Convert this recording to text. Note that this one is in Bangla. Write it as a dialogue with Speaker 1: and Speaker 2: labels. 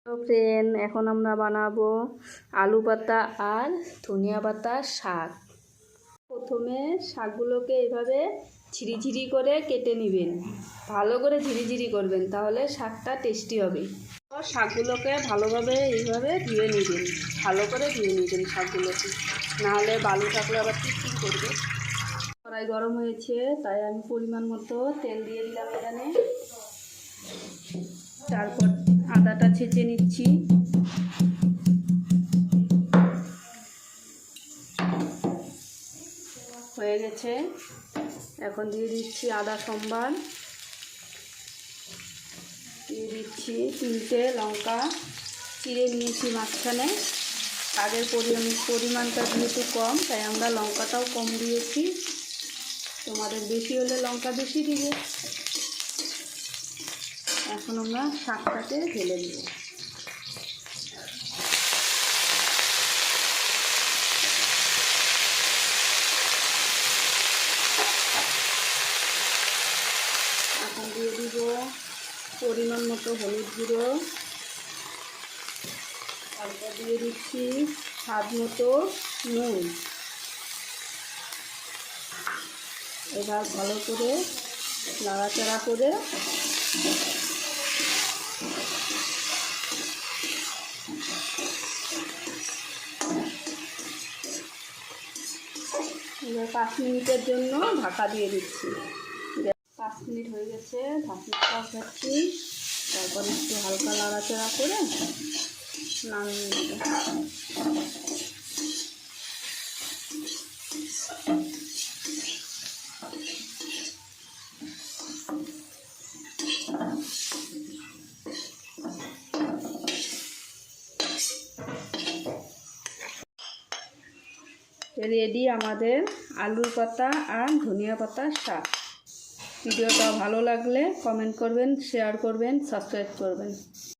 Speaker 1: তো ফ্রেন্ড, এখন আমরা বানাবো আলু পাতা আর ধনিয়া পাতার শাক। প্রথমে শাকগুলোকে এভাবে ঝিরিঝিরি করে কেটে নেবেন, ভালো করে ঝিরিঝিরি করবেন, তাহলে শাকটা টেস্টি হবে। শাকগুলোকে ভালোভাবে এইভাবে ধুয়ে নেবেন, ভালো করে ধুয়ে নেবেন শাকগুলোকে, নাহলে বালু থাকলে আবার চিটচিট করবে। কড়াই গরম হয়েছে, তাই আমি পরিমাণ মতো তেল দিয়ে দিলাম এখানে। তারপর আদাটা ছেঁচে নিচ্ছি। হয়ে গেছে, এখন দিয়ে দিচ্ছি আদা সম্বার, দিয়ে দিচ্ছি 3টে লঙ্কা চিড়ে নিয়েছি মাঝখানে। আগের পরিমাণটা যেহেতু কম, তাই আমরা লঙ্কাটাও কম দিয়েছি, তোমাদের বেশি হলে লঙ্কা বেশি দিবে। এখন আমরা শাকটাকে ঢেলে দেব। এখন দিয়ে দিব পরিমাণ মতো হলুদ গুঁড়ো, তারপর দিয়ে দিচ্ছি স্বাদ মতো নুন। এবার ভালো করে নাড়াচাড়া করে এবার 5 মিনিটের জন্য ঢাকা দিয়ে দিচ্ছি। 5 মিনিট হয়ে গেছে, ঢাকনাটা উঠাচ্ছি, তারপর একটু হালকা নাড়াচাড়া করে নামিয়ে নেব। রেডি আমাদের আলুর পাতা আর ধনিয়া পাতার শাক। ভিডিওটা ভালো লাগলে কমেন্ট করবেন, শেয়ার করবেন, সাবস্ক্রাইব করবেন।